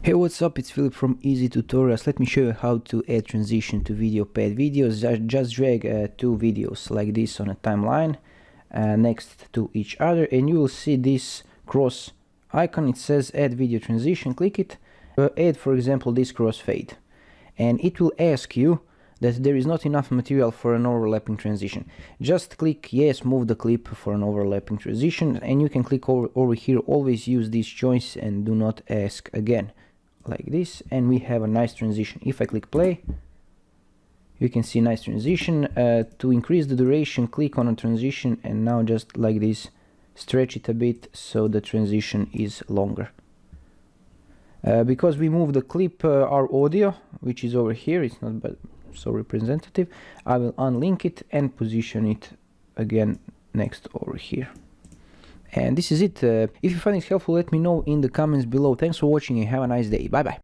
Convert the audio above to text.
Hey, what's up? It's Philip from Easy Tutorials. Let me show you how to add transition to VideoPad videos. Just drag two videos like this on a timeline next to each other, and you will see this cross icon. It says add video transition. Click it. Add, for example, this crossfade, and it will ask you that there is not enough material for an overlapping transition. Just click yes, move the clip for an overlapping transition, and you can click over here. Always use this choice and do not ask again. Like this, and we have a nice transition. If I click play, you can see nice transition. To increase the duration, click on a transition, and now just like this, stretch it a bit so the transition is longer. Because we move the clip, our audio, which is over here, it's not so representative, I will unlink it and position it again next over here. And this is it. If you find it helpful, let me know in the comments below. Thanks for watching and have a nice day. Bye bye.